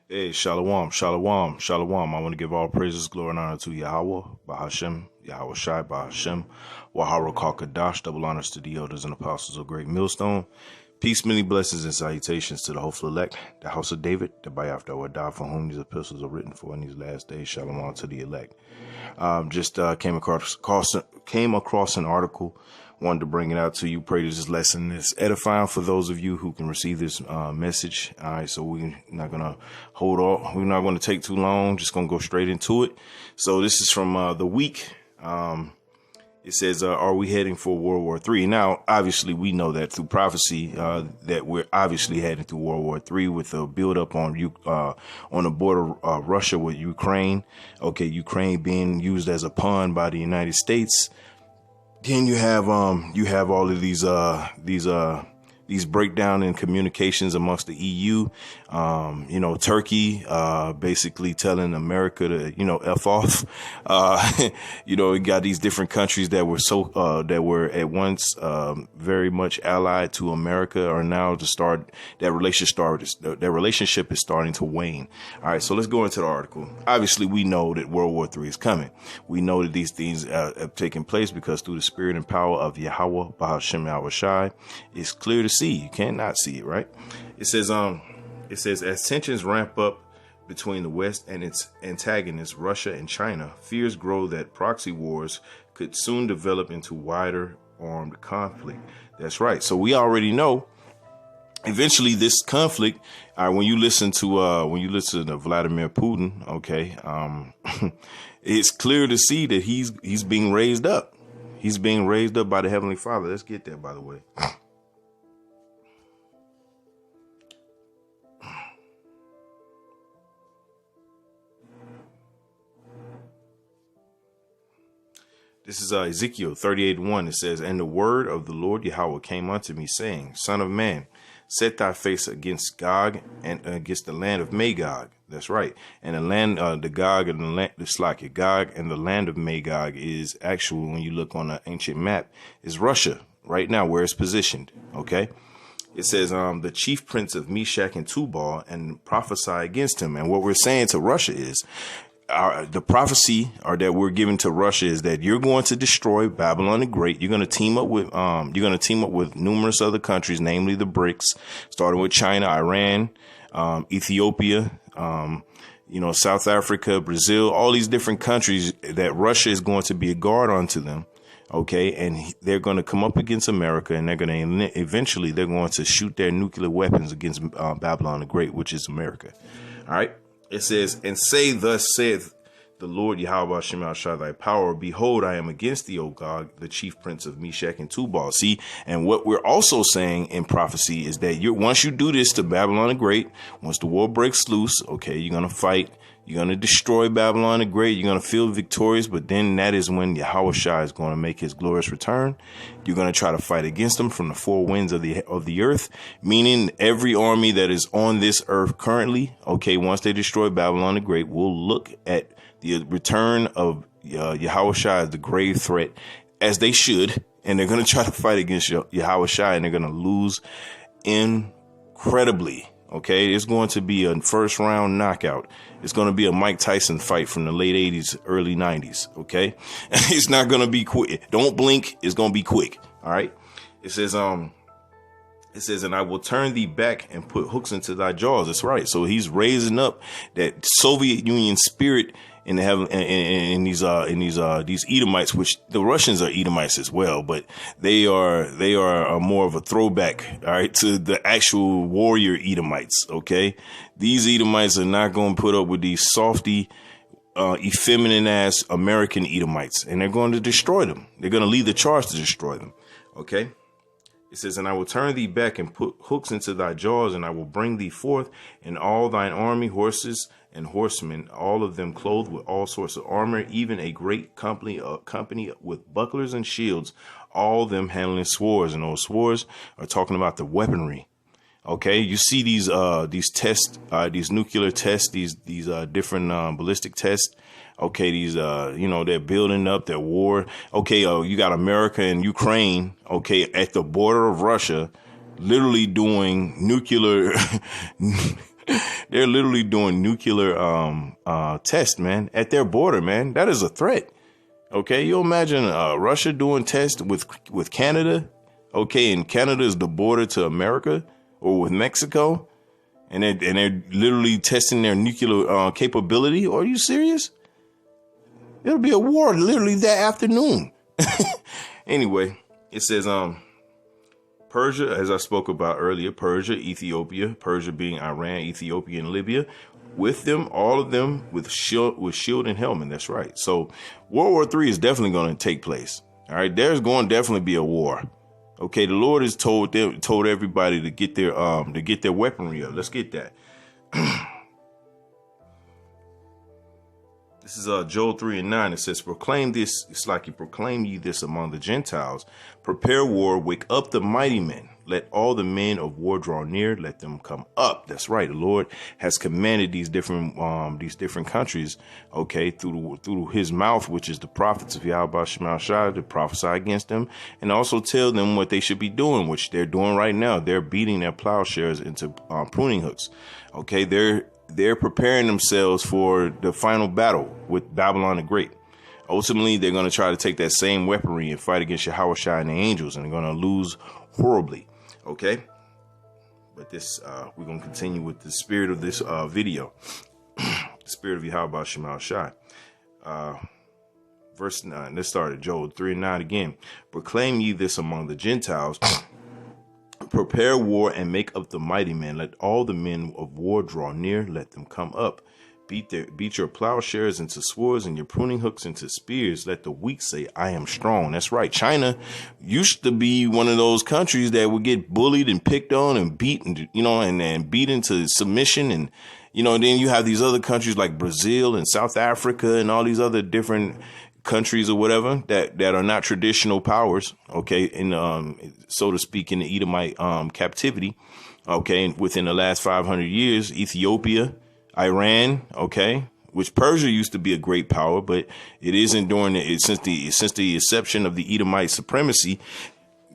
Hey, shalom, shalom, shalom. I want to give all praises, glory, and honor to Yahweh, Bahashem, Yahweh Shai, Bahashem, Wahara Kakadash, double honors to the elders and apostles of Great Millstone. Peace, many blessings, and salutations to the hopeful elect, the house of David, the Bayaf that will die, for whom these epistles are written for in these last days. Shalom to the elect. Just came across an article. Wanted to bring it out to you. Pray that this lesson is edifying for those of you who can receive this message. All right, so we're not gonna hold off. We're not going to take too long. Just gonna go straight into it. So this is from the week. It says, "Are we heading for World War III?" Now, obviously, we know that through prophecy that we're obviously heading through World War III with the buildup on the border of Russia with Ukraine. Okay, Ukraine being used as a pawn by the United States. Then you have all of these breakdown in communications amongst the EU. Turkey basically telling America to F off. You got these different countries that were at once very much allied to America are now that relationship is starting to wane. All right, so let's go into the article. Obviously, we know that World War III is coming. We know that these things have taken place because through the spirit and power of Yahweh, Bahashem Yahweh Shai, it's clear to see. You cannot see it, right? It says, as tensions ramp up between the West and its antagonists, Russia and China, fears grow that proxy wars could soon develop into wider armed conflict. That's right. So we already know eventually this conflict, when you listen to Vladimir Putin, okay, it's clear to see that he's being raised up. He's being raised up by the Heavenly Father. Let's get there, by the way. This is Ezekiel 38:1. It says, "And the word of the Lord Yahweh came unto me, saying, Son of man, set thy face against Gog and against the land of Magog." That's right. And the land, the Gog and the land, Gog and the land of Magog is actually, when you look on the ancient map, is Russia right now, where it's positioned. Okay. It says, the chief prince of Meshach and Tubal, and prophesy against him. And what we're saying to Russia is, the prophecy that we're giving to Russia is that you're going to destroy Babylon the Great. You're going to team up with numerous other countries, namely the BRICS, starting with China, Iran, Ethiopia, South Africa, Brazil, all these different countries that Russia is going to be a guard onto them. OK, and they're going to come up against America, and they're going to shoot their nuclear weapons against Babylon the Great, which is America. All right. It says, "And say, thus saith the Lord Yahweh Shema Shai, thy power. Behold, I am against thee, O Gog, the chief prince of Meshach and Tubal." See, and what we're also saying in prophecy is that once you do this to Babylon the Great, once the war breaks loose, okay, you're going to fight. You're going to destroy Babylon the Great. You're going to feel victorious. But then that is when Yahweh Shai is going to make his glorious return. You're going to try to fight against them from the four winds of the earth, meaning every army that is on this earth currently. OK, once they destroy Babylon the Great, will look at the return of Yahweh Shai as the grave threat, as they should. And they're going to try to fight against Yahweh Shai, and they're going to lose incredibly. OK, it's going to be a first round knockout. It's going to be a Mike Tyson fight from the late 80s, early 90s. OK, it's not going to be quick. Don't blink. It's going to be quick. All right. It says, "And I will turn thee back and put hooks into thy jaws." That's right. So he's raising up that Soviet Union spirit in the heaven, in these Edomites, which the Russians are Edomites as well, but they are more of a throwback, all right, to the actual warrior Edomites. Okay, these Edomites are not going to put up with these softy, effeminate ass American Edomites, and they're going to destroy them. They're going to lead the charge to destroy them. Okay. It says, "And I will turn thee back and put hooks into thy jaws, and I will bring thee forth, and all thine army, horses and horsemen, all of them clothed with all sorts of armor, even a great company with bucklers and shields, all them handling swords." And those swords are talking about the weaponry. Okay, you see these tests, these nuclear tests, these different ballistic tests. Okay, these they're building up their war. Okay, you got America and Ukraine. Okay, at the border of Russia, literally doing nuclear They're literally doing nuclear tests, man, at their border, man. That is a threat. Okay, you imagine Russia doing tests with Canada. Okay, and Canada is the border to America, or with Mexico, and they're literally testing their nuclear capability. Are you serious? It'll be a war literally that afternoon. Anyway, it says Persia, as I spoke about earlier, Persia, Ethiopia, Persia being Iran, Ethiopia, and Libya. With them, all of them with shield and helmet. That's right. So World War III is definitely going to take place. All right. There's going to definitely be a war. OK, the Lord has told everybody to get their weaponry up. Let's get that. This is Joel 3:9. It says, proclaim this. It's like you proclaim ye this among the Gentiles. Prepare war. Wake up the mighty men. Let all the men of war draw near. Let them come up. That's right. The Lord has commanded these different countries, okay, through his mouth, which is the prophets of Yahweh Shema Shai, to prophesy against them and also tell them what they should be doing, which they're doing right now. They're beating their plowshares into pruning hooks. Okay, they're preparing themselves for the final battle with Babylon the Great. Ultimately, they're going to try to take that same weaponry and fight against Yahweh Shai and the angels, and they're going to lose horribly. Okay, but this we're going to continue with the spirit of this video, the spirit of Yahweh Shema Shai. Verse 9, let's start at Joel 3:9 again. Proclaim ye this among the Gentiles. Prepare war and make up the mighty men. Let all the men of war draw near. Let them come up. Beat your plowshares into swords and your pruning hooks into spears. Let the weak say, I am strong. That's right. China used to be one of those countries that would get bullied and picked on and beaten, and beat into submission. And, then you have these other countries like Brazil and South Africa and all these other different countries or whatever that are not traditional powers. Okay. In, so to speak, in the Edomite captivity. Okay. And within the last 500 years, Ethiopia, Iran, okay, which Persia used to be a great power, but it isn't since the inception of the Edomite supremacy,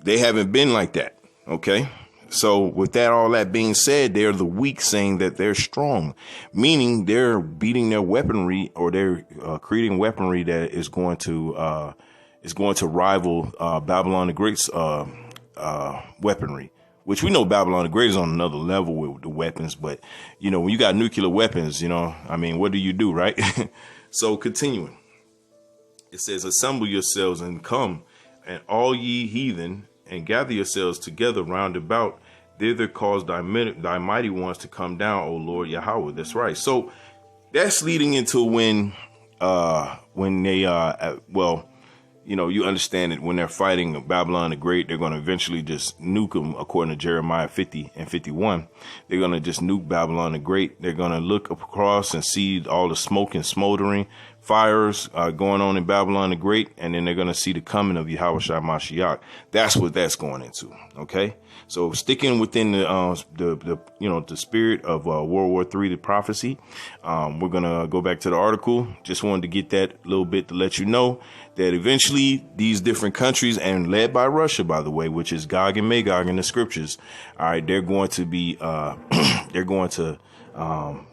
they haven't been like that. Okay. So with all that being said, they're the weak saying that they're strong, meaning they're beating their weaponry, or they're creating weaponry that is going to rival Babylon the Great's weaponry. Which we know Babylon the Great is on another level with the weapons. But, when you got nuclear weapons, what do you do, right? So continuing, it says, assemble yourselves and come, and all ye heathen, and gather yourselves together round about. Thither cause thy mighty ones to come down, O Lord Yahweh. That's right. So that's leading into when they you understand that when they're fighting Babylon the Great, they're going to eventually just nuke them. According to Jeremiah 50 and 51, they're going to just nuke Babylon the Great. They're going to look across and see all the smoke and smoldering fires going on in Babylon the Great. And then they're going to see the coming of Yahweh Shai Mashiach. That's what that's going into. OK, so sticking within the spirit of World War III, the prophecy. We're going to go back to the article. Just wanted to get that little bit to let you know that eventually these different countries, and led by Russia, by the way, which is Gog and Magog in the scriptures. All right. They're going to be they're going to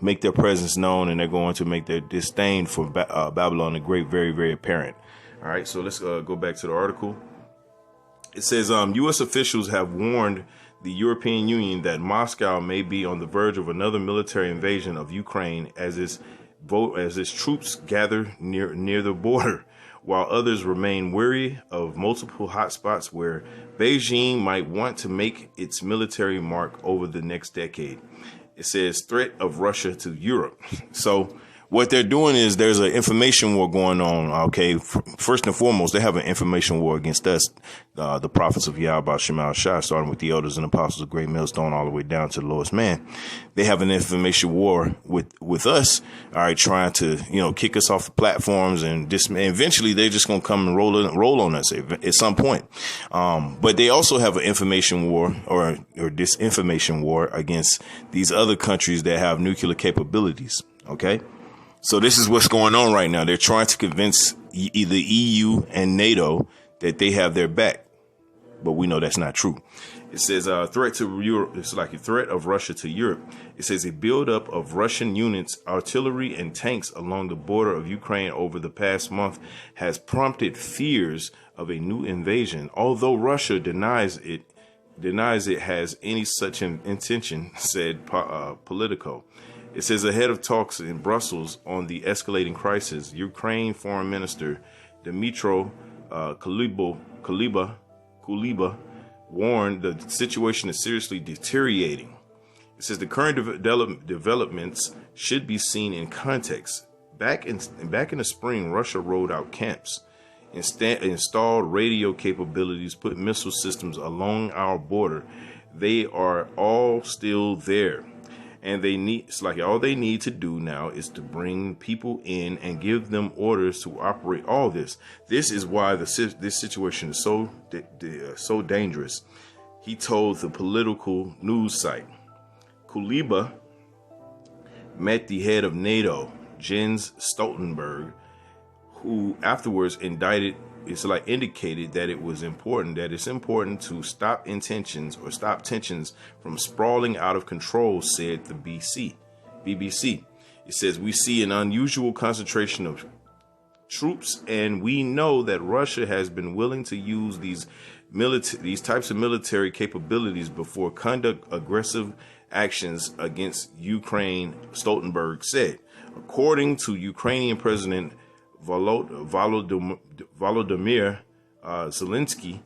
make their presence known, and they're going to make their disdain for Babylon the Great very, very apparent. All right. So let's go back to the article. It says U.S. officials have warned the European Union that Moscow may be on the verge of another military invasion of Ukraine as its troops gather near the border, while others remain wary of multiple hotspots where Beijing might want to make its military mark over the next decade. It says threat of Russia to Europe. So what they're doing is there's an information war going on. OK, first and foremost, they have an information war against us, the prophets of Yahweh Shema Shai, starting with the elders and apostles of Great Millstone all the way down to the lowest man. They have an information war with us. All right, trying to, kick us off the platforms, and eventually they're just going to come and roll on us at some point. But they also have an information war or disinformation war against these other countries that have nuclear capabilities. OK. So this is what's going on right now. They're trying to convince either EU and NATO that they have their back. But we know that's not true. It says threat to Europe. It's like a threat of Russia to Europe. It says a buildup of Russian units, artillery, and tanks along the border of Ukraine over the past month has prompted fears of a new invasion. Although Russia denies it has any such intention, said Politico. It says ahead of talks in Brussels on the escalating crisis, Ukraine Foreign Minister Dmytro Kuleba warned the situation is seriously deteriorating. It says the current developments should be seen in context. Back in the spring, Russia rolled out camps, installed radio capabilities, put missile systems along our border. They are all still there. And all they need to do now is to bring people in and give them orders to operate all this. This is why this situation is so dangerous. He told the political news site. Kuleba met the head of NATO, Jens Stoltenberg, who afterwards indicated that it's important to stop tensions from sprawling out of control, said the BBC. It says we see an unusual concentration of troops, and we know that Russia has been willing to use these types of military capabilities before conduct aggressive actions against Ukraine, Stoltenberg said. According to Ukrainian President Volodymyr Zelensky,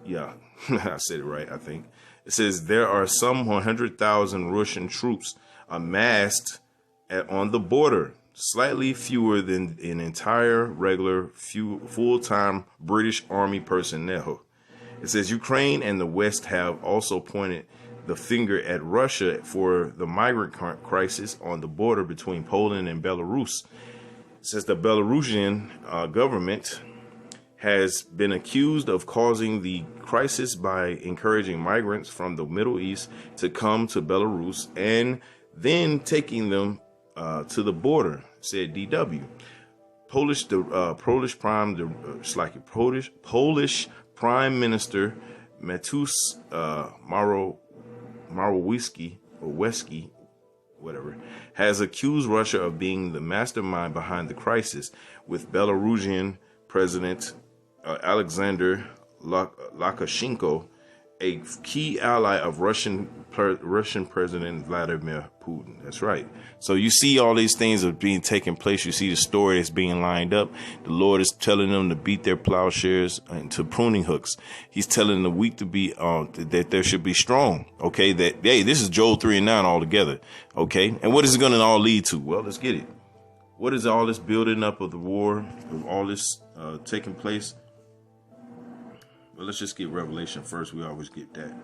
yeah, I said it right, I think. It says there are some 100,000 Russian troops amassed on the border, slightly fewer than an entire regular full-time British Army personnel. It says Ukraine and the West have also pointed the finger at Russia for the migrant crisis on the border between Poland and Belarus. Since the Belarusian government has been accused of causing the crisis by encouraging migrants from the Middle East to come to Belarus and then taking them to the border, said DW. Polish Prime Minister Mateusz Morawiecki has accused Russia of being the mastermind behind the crisis, with Belarusian President Alexander Lukashenko a key ally of Russian President Vladimir Putin. That's right. So you see all these things are being taking place. You see the story that's being lined up. The Lord is telling them to beat their plowshares into pruning hooks. He's telling the weak to be that there should be strong. Okay, that hey, this is Joel 3:9 all together. Okay, and what is it going to all lead to? Well, let's get it. What is all this building up of the war, of all this taking place? Well, let's just get Revelation first. We always get that.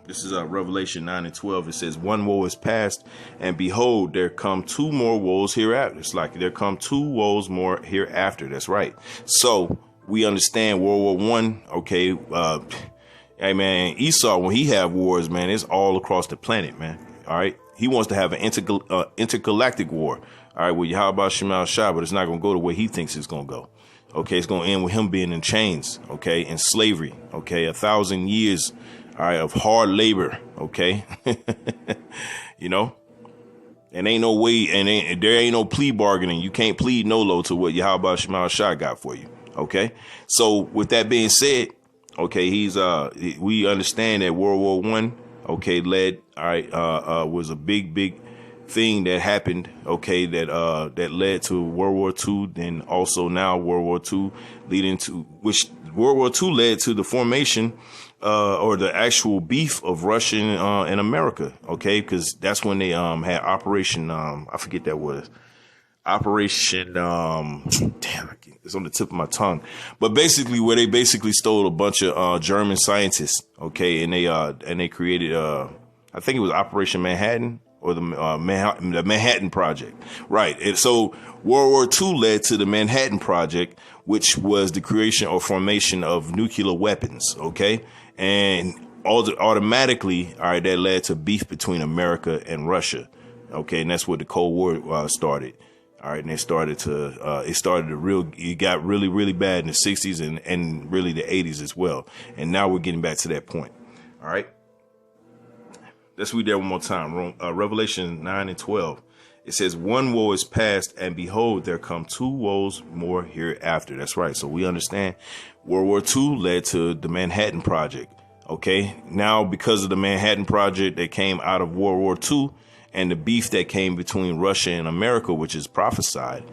This is Revelation 9:12. It says, one woe is past, and behold, there come two more woes hereafter. It's like there come two woes more hereafter. That's right. So we understand World War I. Okay. Hey, man, Esau, when he have wars, man, it's all across the planet, man. All right. He wants to have an intergalactic war. All right. Well, how about Shemal Shah? But it's not going to go the way he thinks it's going to go. Okay, it's going to end with him being in chains, okay, in slavery, okay, 1,000 years, all right, of hard labor, okay, you know, and ain't no way, and there ain't no plea bargaining. You can't plead NOLO to what Yahweh Shemal Shah got for you, okay. So with that being said, okay, we understand that World War I, okay, was a big thing that happened, okay, that led to World War II, then also now World War II, which World War II led to the formation or the actual beef of Russia and America, okay, because that's when they had Operation, I forget that was Operation, it's on the tip of my tongue, but basically where they basically stole a bunch of German scientists, okay, and they created I think it was Operation Manhattan. Or the Manhattan Project. Right. And so World War II led to the Manhattan Project, which was the creation or formation of nuclear weapons. OK, and automatically, all right, that led to beef between America and Russia. OK, and that's where the Cold War started. All right. And it started it got really, really bad in the 60s and really the 80s as well. And now we're getting back to that point. All right. Let's read that one more time. Revelation 9:12. It says, one woe is past, and behold, there come two woes more hereafter. That's right. So we understand World War II led to the Manhattan Project. OK, now because of the Manhattan Project that came out of World War II and the beef that came between Russia and America, which is prophesied.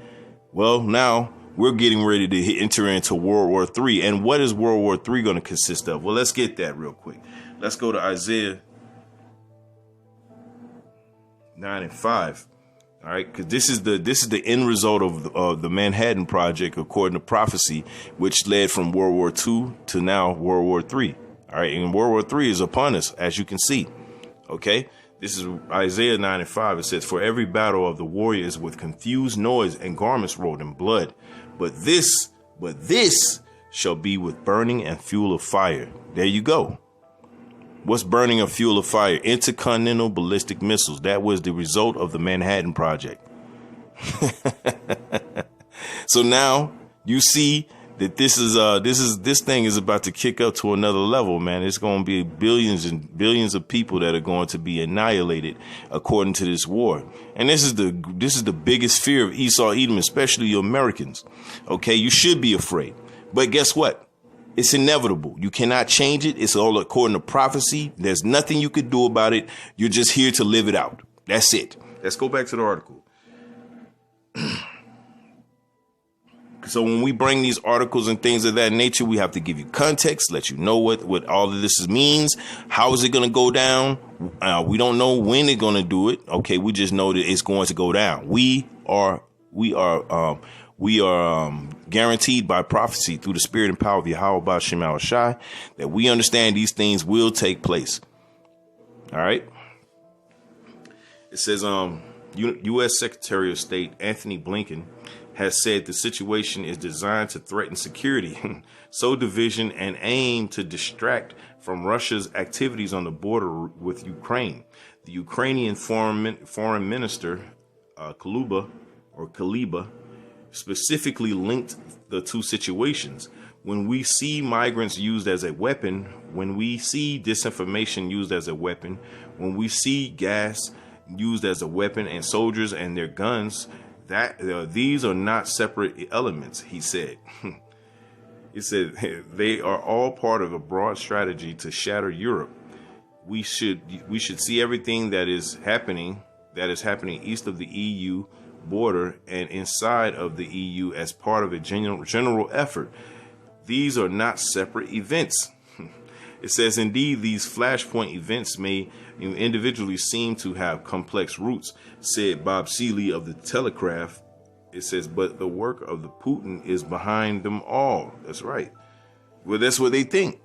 Well, now we're getting ready to enter into World War III. And what is World War III going to consist of? Well, let's get that real quick. Let's go to Isaiah 9:5. All right, because this is the end result of the Manhattan Project, according to prophecy, which led from World War II to now World War III. All right, and World War III is upon us, as you can see. OK, this is Isaiah 9:5. It says, for every battle of the warrior is with confused noise and garments rolled in blood. But this shall be with burning and fuel of fire. There you go. What's burning a fuel of fire? Intercontinental ballistic missiles. That was the result of the Manhattan Project. So now you see that this thing is about to kick up to another level, man. It's going to be billions and billions of people that are going to be annihilated according to this war. And this is the biggest fear of Esau Edom, especially you Americans. OK, you should be afraid. But guess what? It's inevitable. You cannot change it. It's all according to prophecy. There's nothing you could do about it. You're just here to live it out. That's it. Let's go back to the article. So when we bring these articles and things of that nature, we have to give you context, let you know what all of this means. How is it going to go down? We don't know when they're going to do it. OK, we just know that it's going to go down. We are guaranteed by prophecy through the spirit and power of Yahweh Ba'ashem Yahawashi that we understand these things will take place. All right. It says U.S. Secretary of State Anthony Blinken has said the situation is designed to threaten security, sow division, and aim to distract from Russia's activities on the border with Ukraine. The Ukrainian foreign minister, Kuleba, specifically linked the two situations. When we see migrants used as a weapon, when we see disinformation used as a weapon, when we see gas used as a weapon and soldiers and their guns, these are not separate elements, he said. He said they are all part of a broad strategy to shatter Europe. We should see everything that is happening east of the EU border and inside of the EU as part of a general effort. These are not separate events. It says, indeed, these flashpoint events may individually seem to have complex roots, said Bob Seeley of the Telegraph. It says, but the work of the Putin is behind them all. That's right. Well, that's what they think.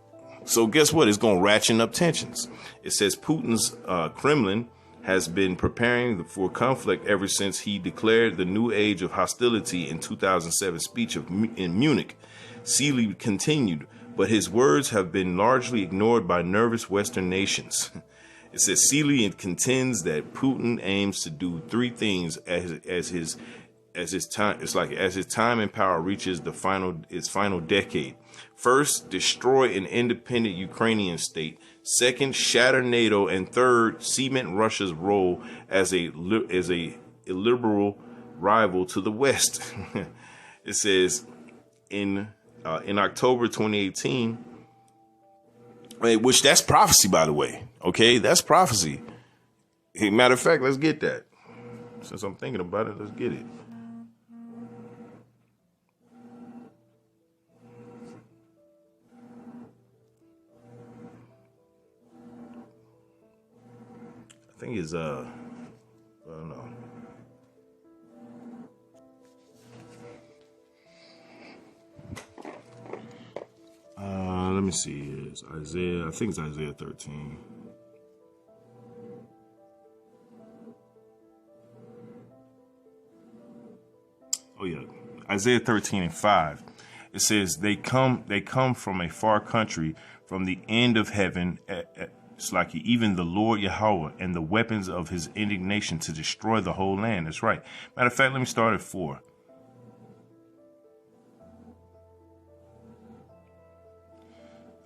So guess what? It's going to ratchet up tensions. It says Putin's Kremlin has been preparing for conflict ever since he declared the new age of hostility in 2007 speech in Munich. Seeley continued, but his words have been largely ignored by nervous Western nations. It says Seeley contends that Putin aims to do three things as his time in power reaches its final decade. First, destroy an independent Ukrainian state. Second, shatter NATO, and third, cement Russia's role as a illiberal rival to the West. It says in October 2018, which that's prophecy, by the way. Okay, that's prophecy. Hey, matter of fact, let's get that. Since I'm thinking about it, let's get it. I think it's I don't know. Let me see. It's Isaiah. I think it's Isaiah 13. Oh yeah, Isaiah 13:5. It says they come from a far country, from the end of heaven, It's like even the Lord Yahweh and the weapons of his indignation to destroy the whole land. That's right. Matter of fact, let me start at 4.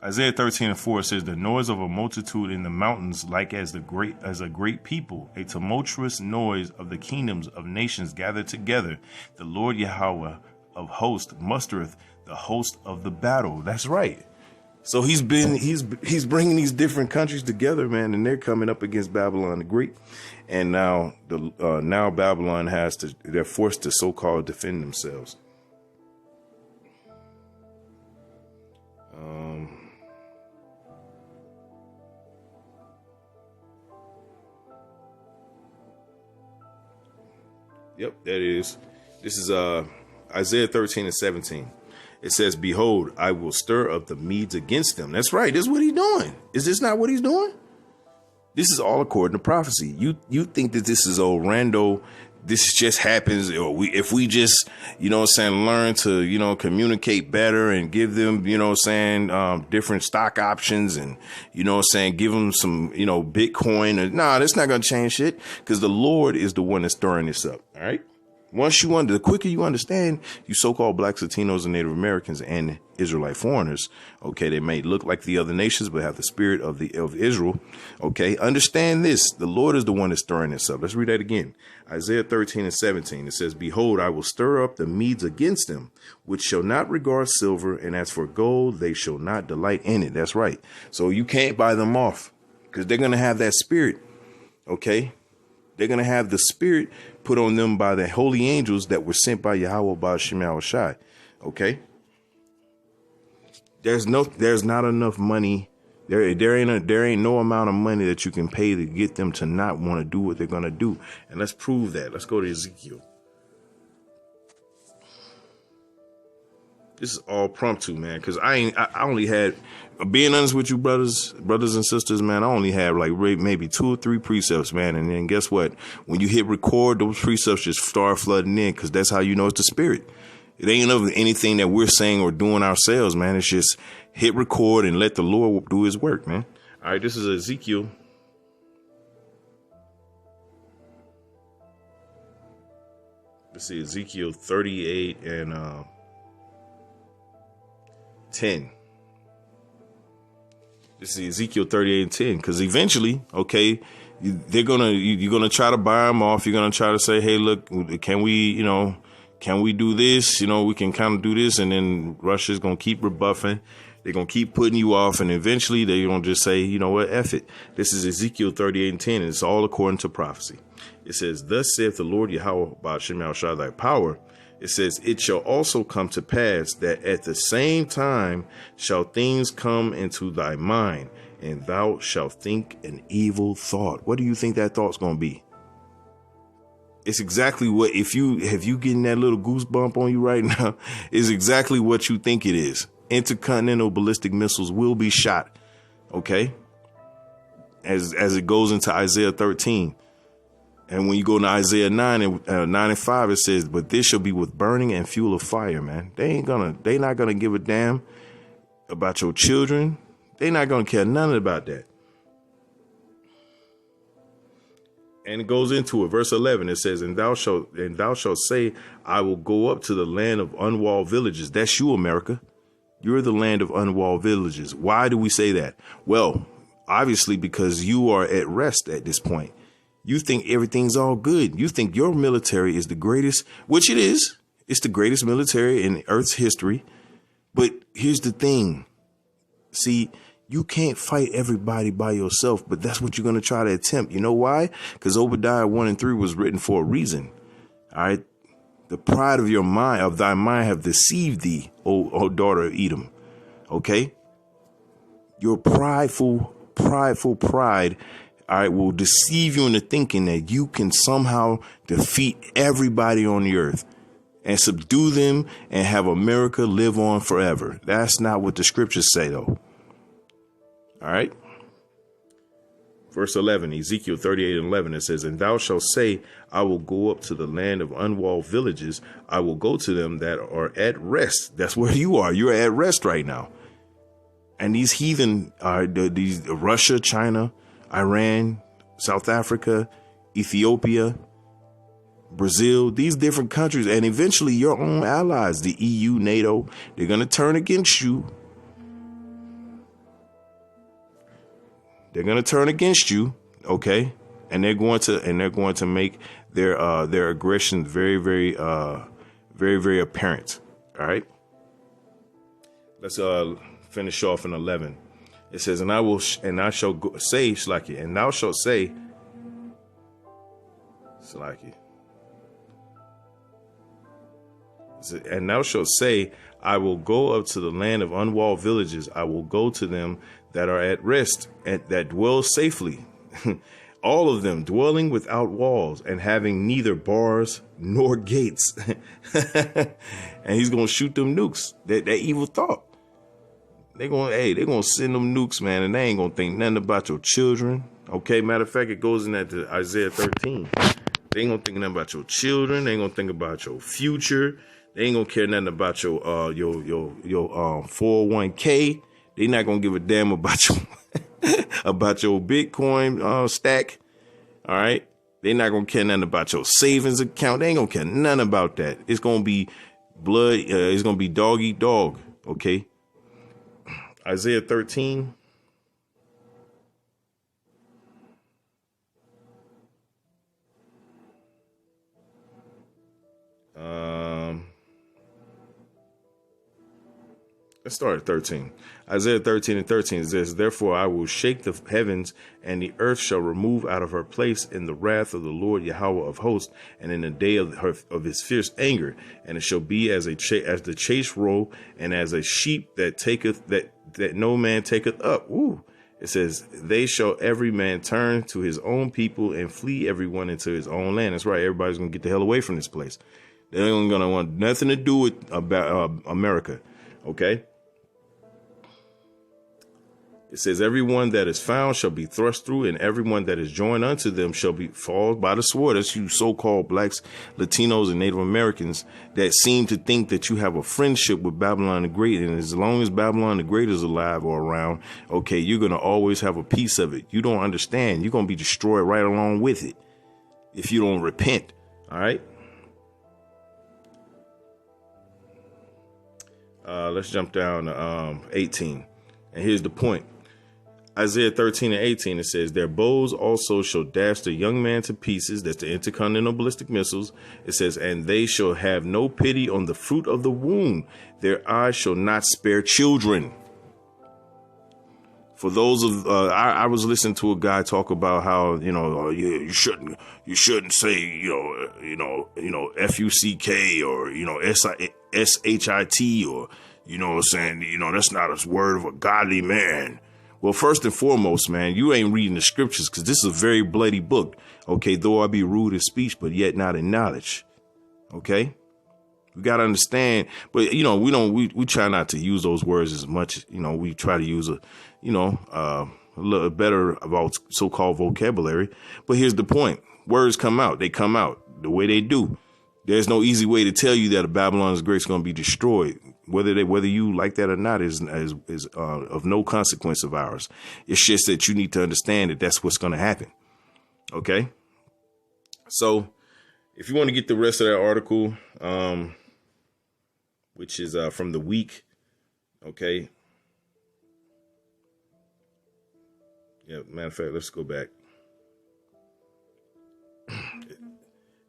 Isaiah 13:4 says, the noise of a multitude in the mountains, like as a great people, a tumultuous noise of the kingdoms of nations gathered together. The Lord Yahweh of hosts mustereth the host of the battle. That's right. So he's bringing these different countries together, man, and they're coming up against Babylon the Great. And now now Babylon they're forced to so-called defend themselves. Yep, that is. This is Isaiah 13:17. It says, behold, I will stir up the Medes against them. That's right. This is what he's doing. Is this not what he's doing? This is all according to prophecy. You think that this is old rando. This just happens, or if we just, learn to, communicate better and give them, different stock options and, give them some, Bitcoin. Nah, that's not going to change shit, because the Lord is the one that's stirring this up. All right. Once the quicker you understand, you so-called blacks, Latinos, and Native Americans and Israelite foreigners, okay, they may look like the other nations, but have the spirit of Israel. Okay, understand this. The Lord is the one that's stirring this up. Let's read that again. Isaiah 13:17. It says, behold, I will stir up the Medes against them, which shall not regard silver, and as for gold, they shall not delight in it. That's right. So you can't buy them off, because they're going to have that spirit. Okay. They're going to have the spirit put on them by the holy angels that were sent by Yahweh by Shema Shai. Okay. There's not enough money. There ain't no amount of money that you can pay to get them to not want to do what they're going to do. And let's prove that. Let's go to Ezekiel. This is all promptu, man, because I only had, being honest with you, brothers and sisters, man, I only had like maybe 2 or 3 precepts, man. And then guess what? When you hit record, those precepts just start flooding in, because that's how you know it's the spirit. It ain't of anything that we're saying or doing ourselves, man. It's just hit record and let the Lord do his work, man. All right, this is Ezekiel. Let's see, Ezekiel 38 and 10. This is Ezekiel 38 and 10, because eventually, okay, you're gonna try to buy them off. You're gonna try to say, hey, look, can we do this? We can kind of do this, and then Russia's gonna keep rebuffing. They're gonna keep putting you off, and eventually they're gonna just say, you know what, F it. This is Ezekiel 38 and 10, and it's all according to prophecy. It says, thus saith the Lord Yahweh by Shema Shai thy power. It says, it shall also come to pass that at the same time shall things come into thy mind, and thou shalt think an evil thought. What do you think that thought's going to be? It's exactly what, if you getting that little goosebump on you right now, is exactly what you think it is. Intercontinental ballistic missiles will be shot. Okay. As it goes into Isaiah 13. And when you go to Isaiah 9 and 5, it says, but this shall be with burning and fuel of fire, man. They not going to give a damn about your children. They not going to care nothing about that. And it goes into it. Verse 11, it says, and thou shalt say, I will go up to the land of unwalled villages. That's you, America. You're the land of unwalled villages. Why do we say that? Well, obviously, because you are at rest at this point. You think everything's all good. You think your military is the greatest, which it is. It's the greatest military in Earth's history. But here's the thing. See, you can't fight everybody by yourself, but that's what you're going to try to attempt. You know why? Because Obadiah 1 and 3 was written for a reason. All right. The pride of your mind, of thy mind, have deceived thee, O daughter of Edom. Okay. Your prideful pride, all right, will deceive you into thinking that you can somehow defeat everybody on the earth and subdue them and have America live on forever. That's not what the scriptures say, though. All right. Verse 11, Ezekiel 38 and 11, it says, and thou shalt say, I will go up to the land of unwalled villages. I will go to them that are at rest. That's where you are. You're at rest right now. And these heathen are these Russia, China, Iran, South Africa, Ethiopia, Brazil, these different countries, and eventually your own allies, the EU, NATO, they're going to turn against you. They're going to turn against you. OK, and they're going to make their aggression very, very, very apparent. All right. Let's finish off in 11. It says, and I shall say, Slacky, and thou shalt say, Slacky. And thou shalt say, I will go up to the land of unwalled villages. I will go to them that are at rest and that dwell safely. All of them dwelling without walls and having neither bars nor gates. And he's going to shoot them nukes. That evil thought. They're going to send them nukes, man. And they ain't going to think nothing about your children. Okay. Matter of fact, it goes in that to Isaiah 13. They ain't going to think nothing about your children. They ain't going to think about your future. They ain't going to care nothing about your 401k. They not going to give a damn about your about your Bitcoin stack. All right. They not going to care nothing about your savings account. They ain't going to care nothing about that. It's going to be blood. It's going to be dog eat dog. Okay. Isaiah 13. Let's start at 13. Isaiah 13:13 says, therefore I will shake the heavens, and the earth shall remove out of her place in the wrath of the Lord Yahweh of hosts, and in the day of his fierce anger. And it shall be as the chase roe, and as a sheep that taketh that no man taketh up. Ooh. It says, they shall every man turn to his own people and flee everyone into his own land. That's right. Everybody's going to get the hell away from this place. They're going to want nothing to do with America. Okay. It says, everyone that is found shall be thrust through, and everyone that is joined unto them shall be fall by the sword. That's you so-called blacks, Latinos, and Native Americans that seem to think that you have a friendship with Babylon the Great. And as long as Babylon the Great is alive or around, okay, you're going to always have a piece of it. You don't understand. You're going to be destroyed right along with it if you don't repent. All right. Let's jump down to 18. And here's the point. Isaiah 13:18, it says, their bows also shall dash the young man to pieces. That's the intercontinental ballistic missiles. It says, and they shall have no pity on the fruit of the womb. Their eyes shall not spare children. For those of, I was listening to a guy talk about how, you shouldn't say, FUCK or, SHIT or, saying, that's not a word of a godly man. Well, first and foremost, man, you ain't reading the scriptures, because this is a very bloody book. OK, though I be rude in speech, but yet not in knowledge. OK, we got to understand. But, we try not to use those words as much. We try to use a little better about so-called vocabulary. But here's the point. Words come out. They come out the way they do. There's no easy way to tell you that a Babylon's Great is going to be destroyed. Whether you like that or not is of no consequence of ours. It's just that you need to understand that that's what's going to happen. OK, so if you want to get the rest of that article, which is from the week. OK. Yeah, matter of fact, let's go back.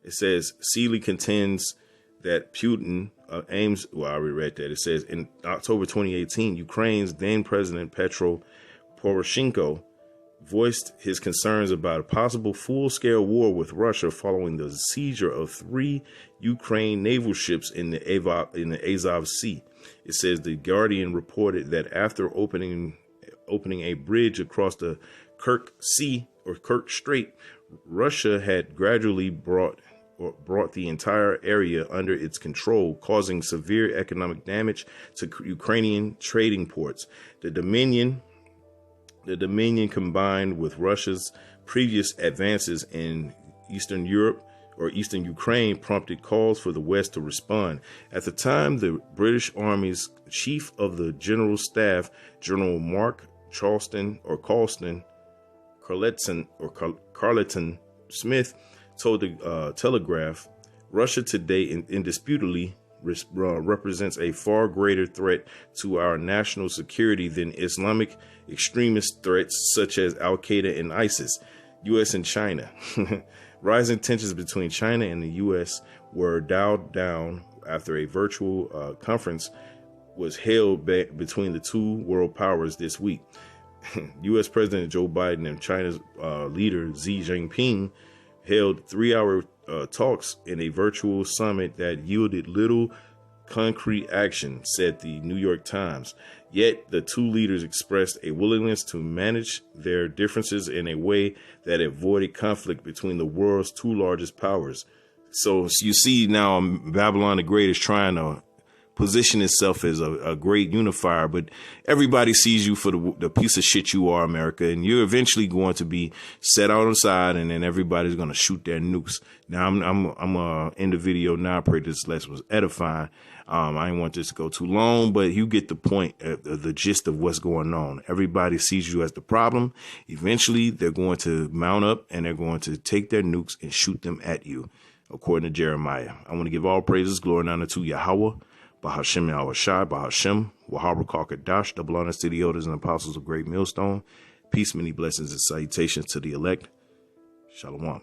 It says Seeley contends that Putin aims. Well, I already read that. It says in October 2018, Ukraine's then President Petro Poroshenko voiced his concerns about a possible full-scale war with Russia following the seizure of 3 Ukraine naval ships in the Azov Sea. It says the Guardian reported that after opening a bridge across the Kerch Strait, Russia had gradually brought the entire area under its control, causing severe economic damage to Ukrainian trading ports. The Dominion, combined with Russia's previous advances in Eastern Europe, or eastern Ukraine prompted calls for the West to respond. At the time, the British Army's Chief of the General Staff, General Mark Carleton Smith, told the Telegraph, Russia today indisputably represents a far greater threat to our national security than Islamic extremist threats such as Al-Qaeda and ISIS. U.S. and China. Rising tensions between China and the U.S. were dialed down after a virtual conference was held between the two world powers this week. U.S. President Joe Biden and China's leader Xi Jinping held 3-hour talks in a virtual summit that yielded little concrete action, said the New York Times. Yet the two leaders expressed a willingness to manage their differences in a way that avoided conflict between the world's two largest powers. So you see now Babylon the Great is trying to position itself as a great unifier, but everybody sees you for the piece of shit you are, America, and you're eventually going to be set out on the side, and then everybody's going to shoot their nukes. Now, I'm end the video now. I pray this lesson was edifying. I didn't want this to go too long, but you get the point, the gist of what's going on. Everybody sees you as the problem. Eventually, they're going to mount up, and they're going to take their nukes and shoot them at you, according to Jeremiah. I want to give all praises, glory, and honor to Yahweh, Bahashem Yahweh Shai, Bahashem, Wahara Kalkadash, double honors to the elders and apostles of Great Millstone. Peace, many blessings, and salutations to the elect. Shalom.